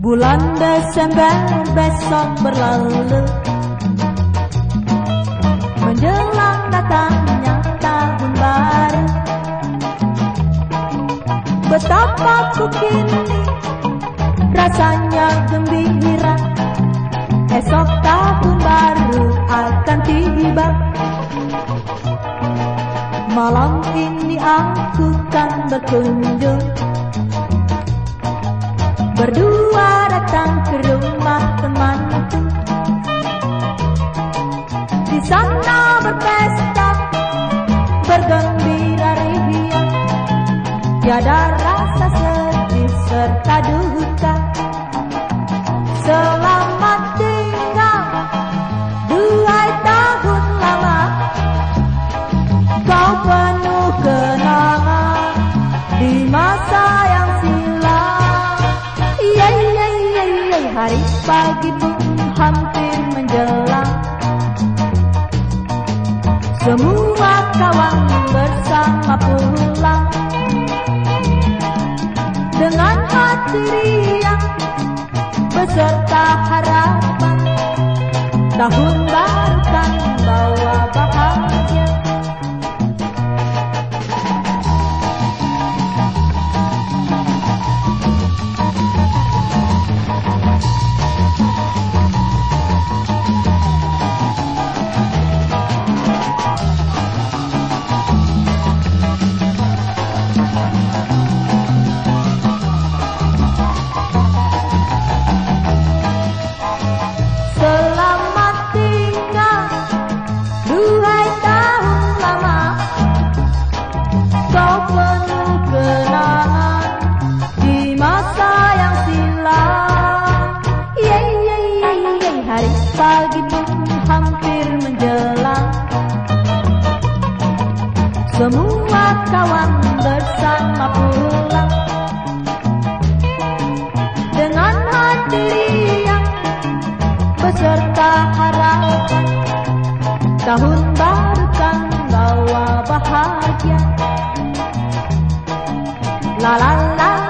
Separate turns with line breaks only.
Bulan Desember besok berlalu, menjelang datangnya tahun baru. Betapa ku kini rasanya gembira, esok tahun baru akan tiba. Malam ini aku kan berkunjung, berdua datang ke rumah temanku. Di sana berpesta, bergembira ria, tiada rasa sedih serta duka. Selamat tinggal, duhai tahun lama, kau penuh kenangan di masa yang silam. Hari pagi pun hampir menjelang, semua kawan bersama pulang dengan hati riang beserta harapan tahun baru kan bawa bahagia. Pagi pun hampir menjelang, semua kawan bersama pulang dengan hati riang beserta harapan tahun baru kan bawa bahagia. La la la.